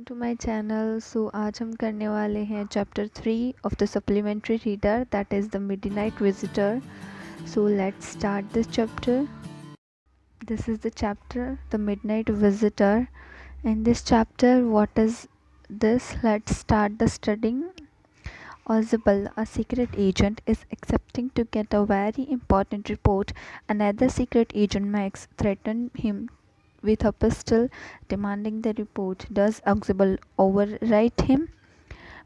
To my channel. सो आज हम करने वाले हैं chapter 3 of the supplementary reader, that is the midnight visitor. So let's start this chapter. This is the chapter, the midnight visitor. In this chapter, what is this? Let's start the studying. Ozybal, a secret agent, is accepting to get a very important report. Another secret agent, Max, threatens him with a pistol, demanding the report. Does Ozybal override him?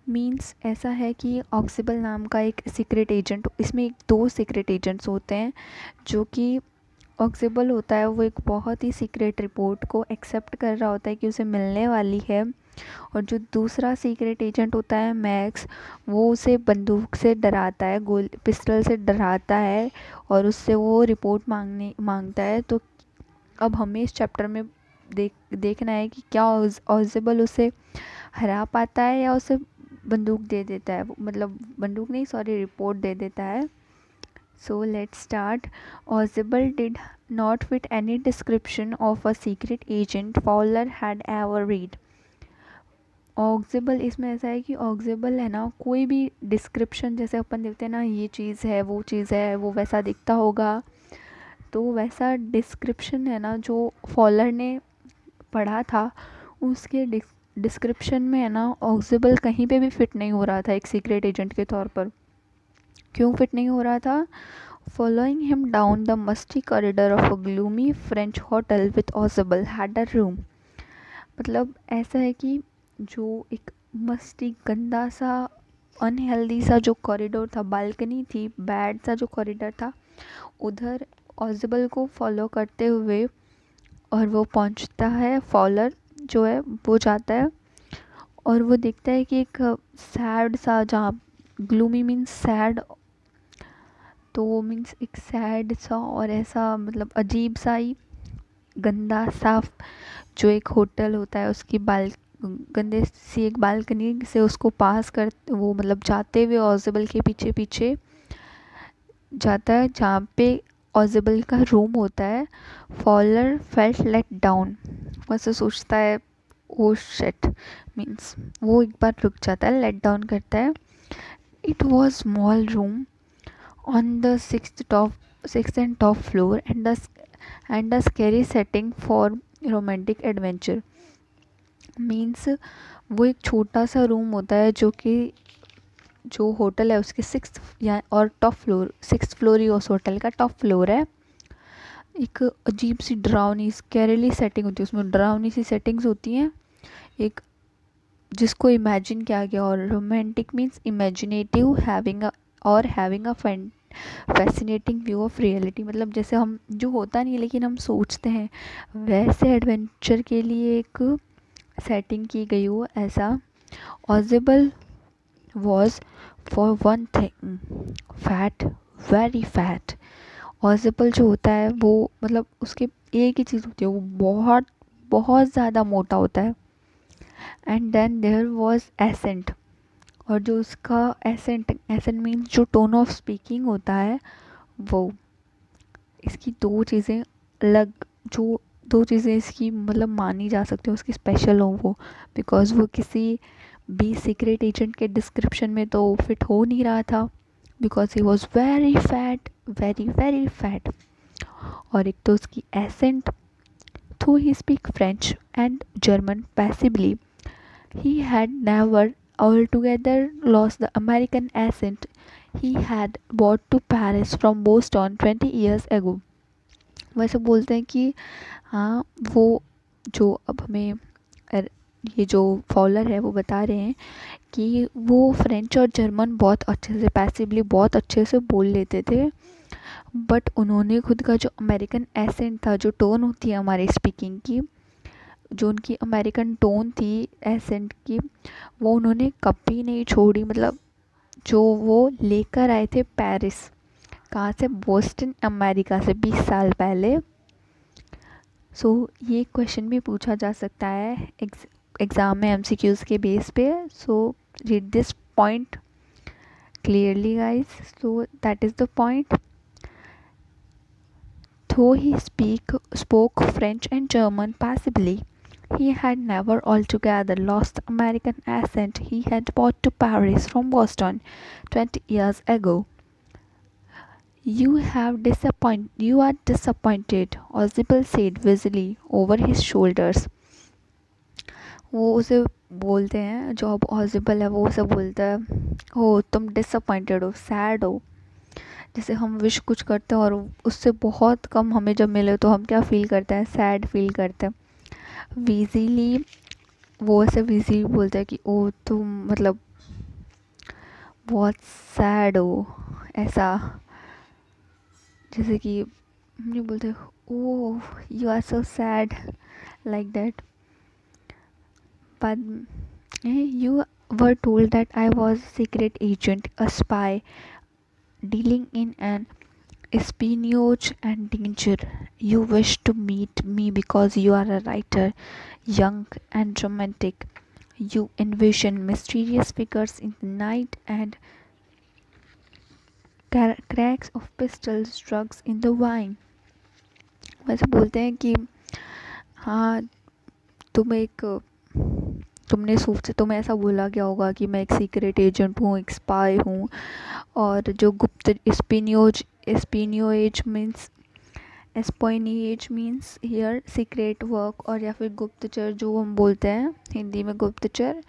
Means ऐसा है कि ऑक्सीबल नाम का एक secret agent, इसमें एक दो secret agents होते हैं. जो कि ऑक्सीबल होता है वो एक बहुत ही सीक्रेट रिपोर्ट को एक्सेप्ट कर रहा होता है कि उसे मिलने वाली है. और जो दूसरा सीक्रेट एजेंट होता है मैक्स, वो उसे बंदूक से डराता है, पिस्टल से डराता है और उससे वो रिपोर्ट मांगता है. तो अब हमें इस चैप्टर में देखना है कि क्या ऑजिबल उसे हरा पाता है या उसे बंदूक दे देता है, मतलब बंदूक नहीं, सॉरी, रिपोर्ट दे देता है. So let's start. Ausable did not fit any description of a secret agent Fowler had ever read. Ausable, इसमें ऐसा है कि ऑक्सीबल है ना, कोई भी डिस्क्रिप्शन जैसे अपन देखते हैं ना, ये चीज़ है, वो वैसा दिखता होगा, तो वैसा डिस्क्रिप्शन है ना जो फॉलर ने पढ़ा था, उसके डिस्क्रिप्शन में है ना ऑक्सीबल कहीं पे भी फिट नहीं हो रहा था एक सीक्रेट एजेंट के तौर पर. क्यों फिट नहीं हो रहा था? Following him down the musty corridor of a gloomy French hotel with Ausable had a room. मतलब ऐसा है कि जो एक मस्ती गंदा सा अनहेल्दी सा जो कॉरिडोर था, बालकनी थी, बैड सा जो कॉरिडोर था, उधर ऑजिबल को फॉलो करते हुए और वो पहुंचता है. फॉलर जो है वो जाता है और वो देखता है कि एक सैड सा, जहाँ ग्लूमी मीन्स सैड, तो वो मीन्स एक सैड सा और ऐसा मतलब अजीब सा ही गंदा सा जो एक होटल होता है उसकी गंदे सी एक बालकनी से उसको पास कर, वो मतलब जाते हुए ऑजिबल के पीछे पीछे जाता है जहाँ पे ऑजिबल का रूम होता है. Fowler felt let down. वैसे सोचता है ओ शिट, मीन्स वो एक बार रुक जाता है, लेट डाउन करता है. It was small room on the sixth and top floor and the scary setting for romantic adventure. Means वो एक छोटा सा रूम होता है जो कि जो होटल है उसके सिक्स्थ या और टॉप फ्लोर, सिक्स्थ फ्लोर ही उस होटल का टॉप फ्लोर है. एक अजीब सी डरावनी स्कैरीली सेटिंग होती है, उसमें डरावनी सी सेटिंग्स होती हैं एक, जिसको इमेजिन किया गया. और romantic means imaginative, having a fascinating view of reality. मतलब जैसे हम जो होता नहीं है लेकिन हम सोचते हैं, वैसे एडवेंचर के लिए एक सेटिंग की गई हो ऐसा. ऑजिबल was for one thing fat, very fat. ऑजिबल जो होता है वो मतलब उसके एक ही चीज़ होती है, वो बहुत बहुत ज़्यादा मोटा होता है. And then there was accent. और जो उसका एसेंट मीन्स जो टोन ऑफ स्पीकिंग होता है वो. इसकी दो चीज़ें अलग, जो दो चीज़ें इसकी मतलब मानी जा सकती हैं उसकी स्पेशल हो वो, बिकॉज वो किसी भी सीक्रेट एजेंट के डिस्क्रिप्शन में तो फिट हो नहीं रहा था, because he was very fat, very very fat. और एक तो उसकी एसेंट, थो he speak French and German passively, he had never altogether lost the American accent he had brought to Paris from Boston 20 years ago. वैसे बोलते हैं कि हाँ, वो जो अब हमें ये जो फॉलर है वो बता रहे हैं कि वो फ्रेंच और जर्मन बहुत अच्छे से, पैसिवली बहुत अच्छे से बोल लेते थे, बट उन्होंने खुद का जो अमेरिकन एसेंट था, जो टोन होती है हमारी स्पीकिंग की, जो उनकी अमेरिकन टोन थी एसेंट की, वो उन्होंने कभी नहीं छोड़ी. मतलब जो वो लेकर आए थे पेरिस, कहाँ से? बोस्टन, अमेरिका से 20 साल पहले. सो ये क्वेश्चन भी पूछा जा सकता है एग्ज़ाम में एमसीक्यूज़ के बेस पे. So read this point clearly, guys. So that is the point. Though he spoke French and German passably, He had never altogether lost the American accent he had brought to Paris from Boston 20 years ago. You are disappointed, Ozibel said visibly over his shoulders. वो उसे बोलते हैं, जो अब ऑजिबल है वो उसे बोलता है, हो तुम डिसअपॉइंटेड हो, सैड हो। जैसे हम विश कुछ करते हैं और उससे बहुत कम हमें जब मिले तो हम क्या फील करते हैं, सैड फील करते हैं। वीजीली, वो ऐसे वीजी बोलता है कि ओ तुम मतलब बहुत सैड हो, ऐसा। जैसे कि हम नहीं बोलते oh you are so sad, like that. But you were told that I was a secret agent, a spy, dealing in an espionage and danger. You wish to meet me because you are a writer, young and romantic. You envision mysterious figures in the night and cracks of pistols, drugs in the wine. वैसे बोलते हैं कि हाँ, तुम एक तुम्हें ऐसा बोला गया होगा कि मैं एक सीक्रेट एजेंट हूँ, एक स्पाई हूँ, और जो गुप्त espionage means espionage means here secret work, और या फिर गुप्तचर जो हम बोलते हैं हिंदी में गुप्तचर,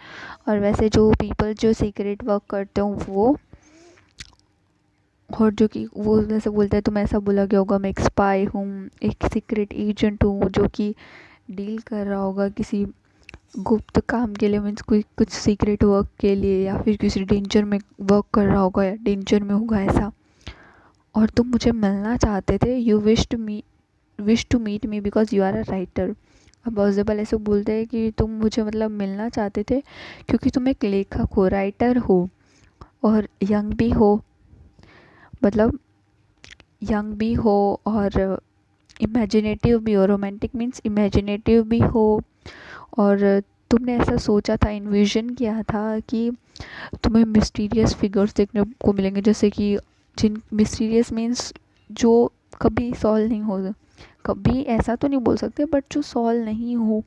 और वैसे जो पीपल जो सीक्रेट वर्क करते हो वो, और जो कि वो वैसे बोलते हैं तुम्हें ऐसा बोला गया होगा मैं एक स्पाई हूँ, एक सीक्रेट एजेंट हूँ जो कि डील कर रहा होगा किसी गुप्त काम के लिए, मीन्स कोई कुछ सीक्रेट वर्क के लिए, या फिर किसी डेंजर में वर्क कर रहा होगा या डेंजर में होगा ऐसा। और तुम मुझे मिलना चाहते थे, you wish to meet me because you are a writer. अब पॉसिबल ऐसे बोलते हैं कि तुम मुझे मतलब मिलना चाहते थे क्योंकि तुम एक लेखक हो, राइटर हो, और यंग भी हो, मतलब यंग भी हो, और इमेजिनेटिव भी हो, रोमांटिक मीन्स इमेजिनेटिव भी हो, और तुमने ऐसा सोचा था, इन्विजन किया था कि तुम्हें मिस्टीरियस फिगर्स देखने को मिलेंगे, जैसे कि जिन मिस्टीरियस मीन्स जो कभी सॉल्व नहीं हो, कभी ऐसा तो नहीं बोल सकते, बट जो सॉल्व नहीं हो,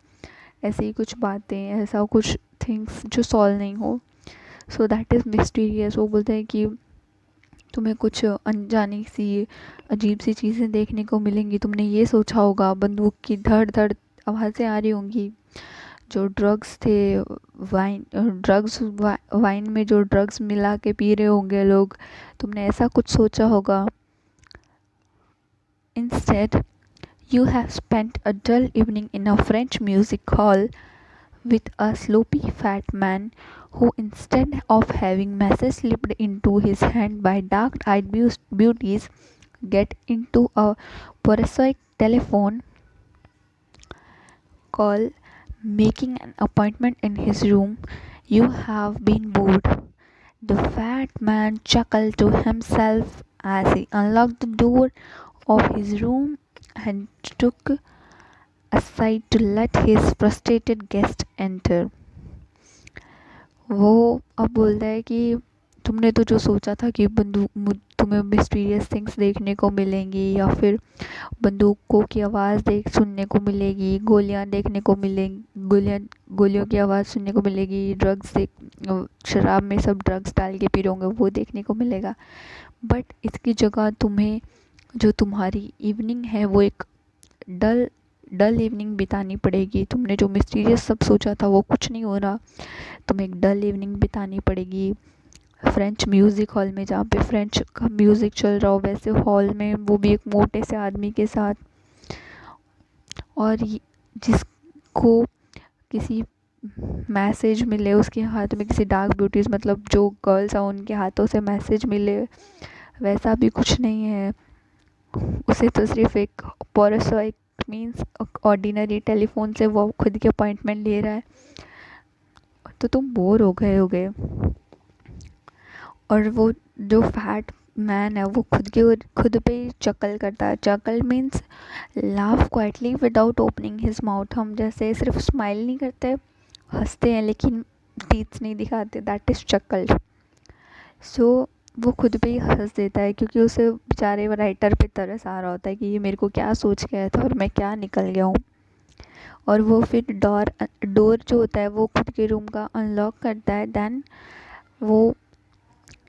ऐसे ही कुछ बातें, ऐसा कुछ थिंग्स जो सॉल्व नहीं हो, सो दैट इज़ मिस्टीरियस। वो बोलते हैं कि तुम्हें कुछ अनजानी सी अजीब सी चीज़ें देखने को मिलेंगी। तुमने ये सोचा होगा, बंदूक की धड़ धड़ आवाज़ें आ रही होंगी, जो ड्रग्स थे, वाइन में जो ड्रग्स मिला के पी रहे होंगे लोग, तुमने ऐसा कुछ सोचा होगा। Instead you have spent a dull evening in a French music hall with a sloppy fat man who, instead of having messages slipped into his hand by dark-eyed beauties, get into a prosaic telephone call, making an appointment in his room. You have been bored. The fat man chuckled to himself as he unlocked the door of his room and took aside to let his frustrated guest enter. वो अब बोलता है कि तुमने तो जो सोचा था कि तुम्हें मिस्टीरियस थिंग्स देखने को मिलेंगी, या फिर बंदूकों की आवाज़ सुनने को मिलेगी, गोलियां देखने को मिलेंगी, गोलियों की आवाज़ सुनने को मिलेगी, शराब में सब ड्रग्स डाल के पी रहे होंगे वो देखने को मिलेगा, बट इसकी जगह तुम्हें जो तुम्हारी इवनिंग है वो एक डल डल इवनिंग बितानी पड़ेगी। तुमने जो मिस्टीरियस सब सोचा था वो कुछ नहीं हो रहा, तुम्हें एक डल इवनिंग बितानी पड़ेगी फ्रेंच म्यूज़िक हॉल में, जहाँ पे फ्रेंच का म्यूज़िक चल रहा हो, वैसे हॉल में, वो भी एक मोटे से आदमी के साथ, और जिसको किसी मैसेज मिले, उसके हाथ में किसी डार्क ब्यूटीज़ मतलब जो गर्ल्स हैं उनके हाथों से मैसेज मिले, वैसा भी कुछ नहीं है। उसे तो सिर्फ एक पोरोसोइक मीन्स ऑर्डिनरी टेलीफोन से वो खुद की अपॉइंटमेंट ले रहा है, तो तुम बोर हो गए। और वो जो फैट मैन है वो खुद पे चकल करता है। Chuckle means laugh quietly without opening his mouth. हम जैसे सिर्फ स्माइल नहीं करते, हंसते हैं लेकिन टीथ नहीं दिखाते, दैट इज़ चकल। सो वो खुद पे ही हंस देता है क्योंकि उसे बेचारे राइटर पे तरस आ रहा होता है कि ये मेरे को क्या सोच गया था और मैं क्या निकल गया हूँ। और वो फिर डोर जो होता है वो खुद के रूम का अनलॉक करता है। देन वो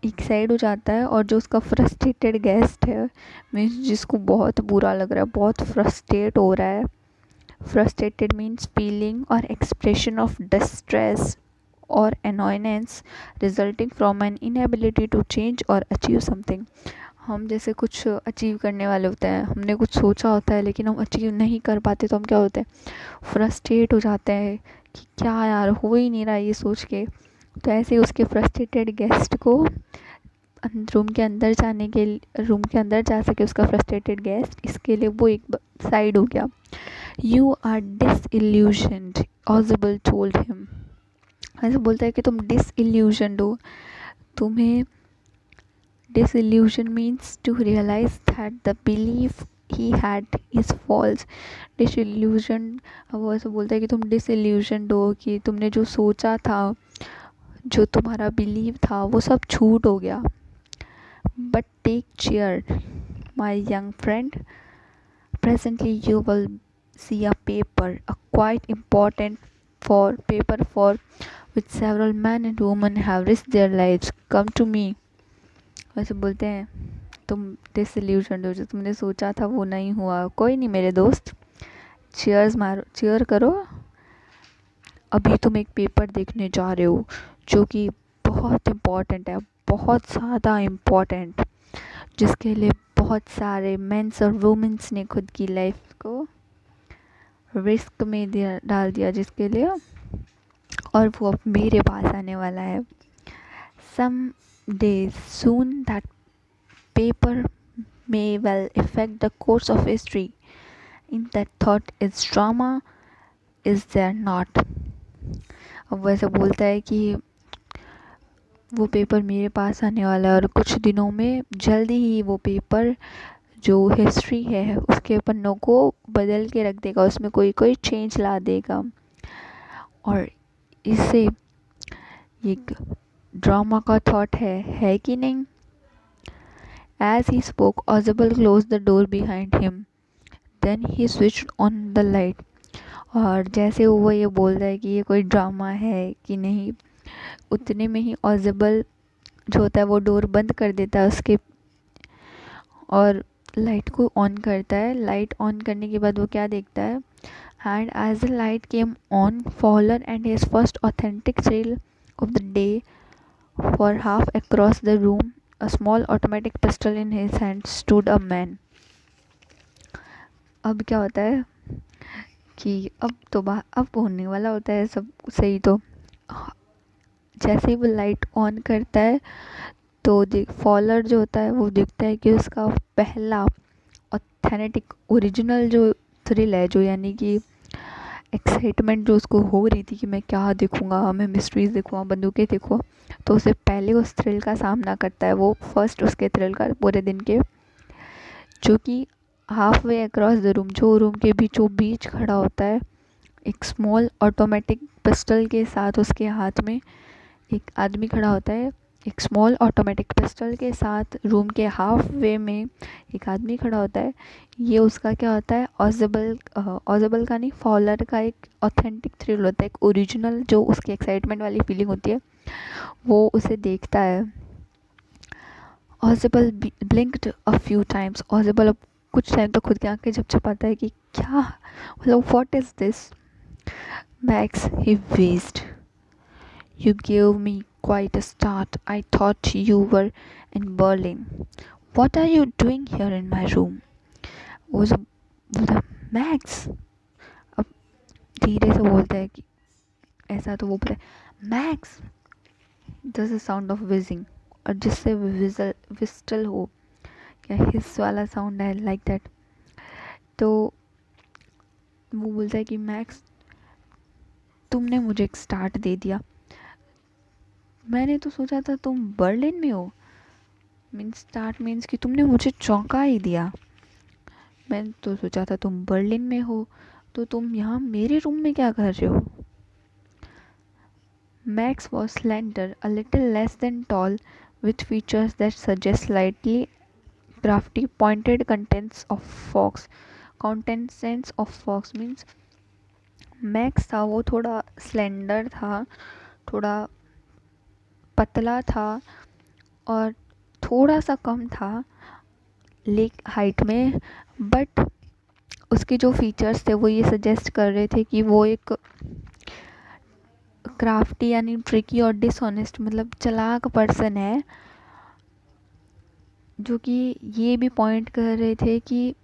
एक साइड हो जाता है, और जो उसका फ्रस्ट्रेटेड गेस्ट है, मीन्स जिसको बहुत बुरा लग रहा है, बहुत फ्रस्ट्रेट हो रहा है, फ्रस्ट्रेटेड मीन्स फीलिंग और एक्सप्रेशन ऑफ डिस्ट्रेस और annoyance resulting from an inability to change or achieve something। हम जैसे कुछ अचीव करने वाले होते हैं, हमने कुछ सोचा होता है लेकिन हम अचीव नहीं कर पाते, तो हम क्या होते हैं, फ्रस्ट्रेट हो जाते हैं कि क्या यार हो ही नहीं रहा ये सोच के। तो ऐसे ही उसके फ्रस्ट्रेटेड गेस्ट को रूम के अंदर जा सके उसका फ्रस्ट्रेटेड गेस्ट, इसके लिए वो एक साइड हो गया। You are disillusioned, Ausable told him. ऐसे बोलता है कि तुम डिसइल्यूशनड हो। तुम्हें disillusion means to realise that the belief he had is false. Disillusion, वो ऐसे बोलता है कि तुम डिसइल्यूशनड हो, कि तुमने जो सोचा था, जो तुम्हारा बिलीव था, वो सब झूठ हो गया। But take chair my young friend, presently you will see a paper, a quite important paper for which several men and women have risked their lives. Come to me। वैसे बोलते हैं तुम डिसइल्यूशन हो, जो तुमने सोचा था वो नहीं हुआ, कोई नहीं मेरे दोस्त, चीयर्स मारो, चीयर करो। अभी तुम एक पेपर देखने जा रहे हो जो कि बहुत इम्पॉर्टेंट है, बहुत ज़्यादा इम्पॉर्टेंट, जिसके लिए बहुत सारे मेंस और वुमेन्स ने खुद की लाइफ को रिस्क में डाल दिया जिसके लिए, और वो अब मेरे पास आने वाला है। Some days soon that paper may well affect the course of history। In that thought is drama, is there not। अब वैसे बोलता है कि वो पेपर मेरे पास आने वाला है, और कुछ दिनों में जल्दी ही वो पेपर जो हिस्ट्री है उसके पन्नों को बदल के रख देगा, उसमें कोई कोई चेंज ला देगा। और इससे एक ड्रामा का थॉट है कि नहीं। As he spoke, Ozable closed the door behind him. Then he switched on the light। और जैसे वो ये बोल रहा है कि ये कोई ड्रामा है कि नहीं, उतने में ही ऑजिबल जो होता है वो डोर बंद कर देता है उसके, और लाइट को ऑन करता है। लाइट ऑन करने के बाद वो क्या देखता है, and as the light came on, Fowler and his first authentic thrill of the day, for half across the room, a small automatic pistol in his hand, stood a man। अब क्या होता है कि अब होने वाला होता है सब सही। तो जैसे ही वो लाइट ऑन करता है तो फॉलर जो होता है वो देखता है कि उसका पहला ऑथेंटिक ओरिजिनल जो थ्रिल है, जो यानी कि एक्साइटमेंट जो उसको हो रही थी कि मैं क्या देखूंगा, मैं मिस्ट्रीज देखूंगा, बंदूकें देखूँ, तो उससे पहले उस थ्रिल का सामना करता है वो फर्स्ट उसके थ्रिल का पूरे दिन के, जो कि half way across the room, जो रूम के बीचों बीच खड़ा होता है, एक स्मॉल ऑटोमेटिक पिस्टल के साथ उसके हाथ में एक आदमी खड़ा होता है। एक स्मॉल ऑटोमेटिक पिस्टल के साथ रूम के हाफ वे में एक आदमी खड़ा होता है। ये उसका क्या होता है, ऑजिबल का नहीं, फॉलर का एक ऑथेंटिक थ्रिल होता है, एक ओरिजिनल जो उसकी एक्साइटमेंट वाली फीलिंग होती है, वो उसे देखता है। ऑजिबल ब्लिंक्ड अ फ्यू टाइम्स। ऑजिबल अब कुछ टाइम तक खुद की आंखें झपझपाता है कि क्या, मतलब what is this. Max, he wheezed, you gave me quite a start। I thought you were in Berlin। What are you doing here in my room। वो सब बोलता, मैक्स। अब धीरे से बोलता है कि ऐसा, तो वो बोलता है max, this is sound of wheezing, और जिससे विस्टल हो, क्या हिस वाला साउंड है, लाइक दैट। तो वो बोलता है कि मैक्स, तुमने मुझे एक स्टार्ट दे दिया। मैंने तो सोचा था तुम बर्लिन में हो। मीन्स स्टार्ट मीन्स कि तुमने मुझे चौंका ही दिया। मैंने तो सोचा था तुम बर्लिन में हो, तो तुम यहाँ मेरे रूम में क्या कर रहे हो। Max was slender, a little less than tall, with features that suggest slightly crafty pointed contents of fox। मीन्स मैक्स था वो थोड़ा स्लेंडर था, थोड़ा पतला था और थोड़ा सा कम था लेक हाइट में, बट उसके जो फीचर्स थे वो ये सजेस्ट कर रहे थे कि वो एक क्राफ्टी यानी ट्रिकी और डिसऑनेस्ट मतलब चालाक पर्सन है, जो कि ये भी पॉइंट कर रहे थे कि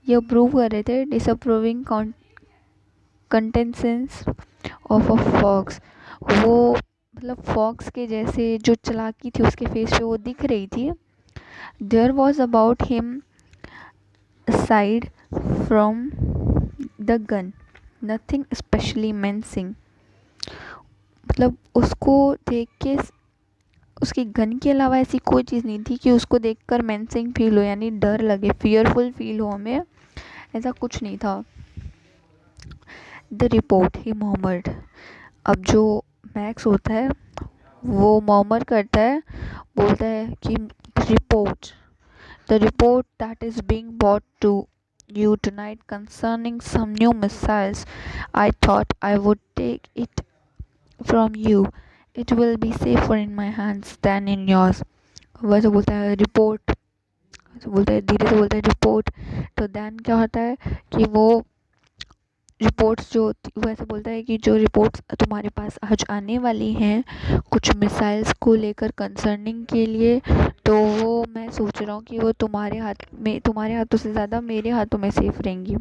ये अप्रूव कर रहे थे डिसअप्रूविंग कंटेंसेंस ऑफ अ फॉक्स। वो मतलब फॉक्स के जैसे जो चालाकी थी उसके फेस पे वो दिख रही थी। There was about him side from the gun, nothing specially menacing. मतलब उसको देख के उसकी गन के अलावा ऐसी कोई चीज़ नहीं थी कि उसको देखकर मेंसिंग फील हो यानी डर लगे, फियरफुल फील हो हमें, ऐसा कुछ नहीं था। द रिपोर्ट ही मोहम्मद, अब जो मैक्स होता है वो मॉमर करता है, बोलता है कि report, the report that is being brought to you tonight concerning some new missiles, I thought I would take it from you. It will be safer in my hands than in yours. वैसे बोलता है report, बोलता है धीरे से बोलता है report. तो देन क्या होता है कि वो रिपोर्ट्स जो वो ऐसे बोलता है कि जो रिपोर्ट्स तुम्हारे पास आज आने वाली हैं कुछ मिसाइल्स को लेकर कंसर्निंग के लिए, तो वो मैं सोच रहा हूँ कि वो तुम्हारे हाथ में, तुम्हारे हाथों से ज़्यादा मेरे हाथों में सेफ रहेंगी।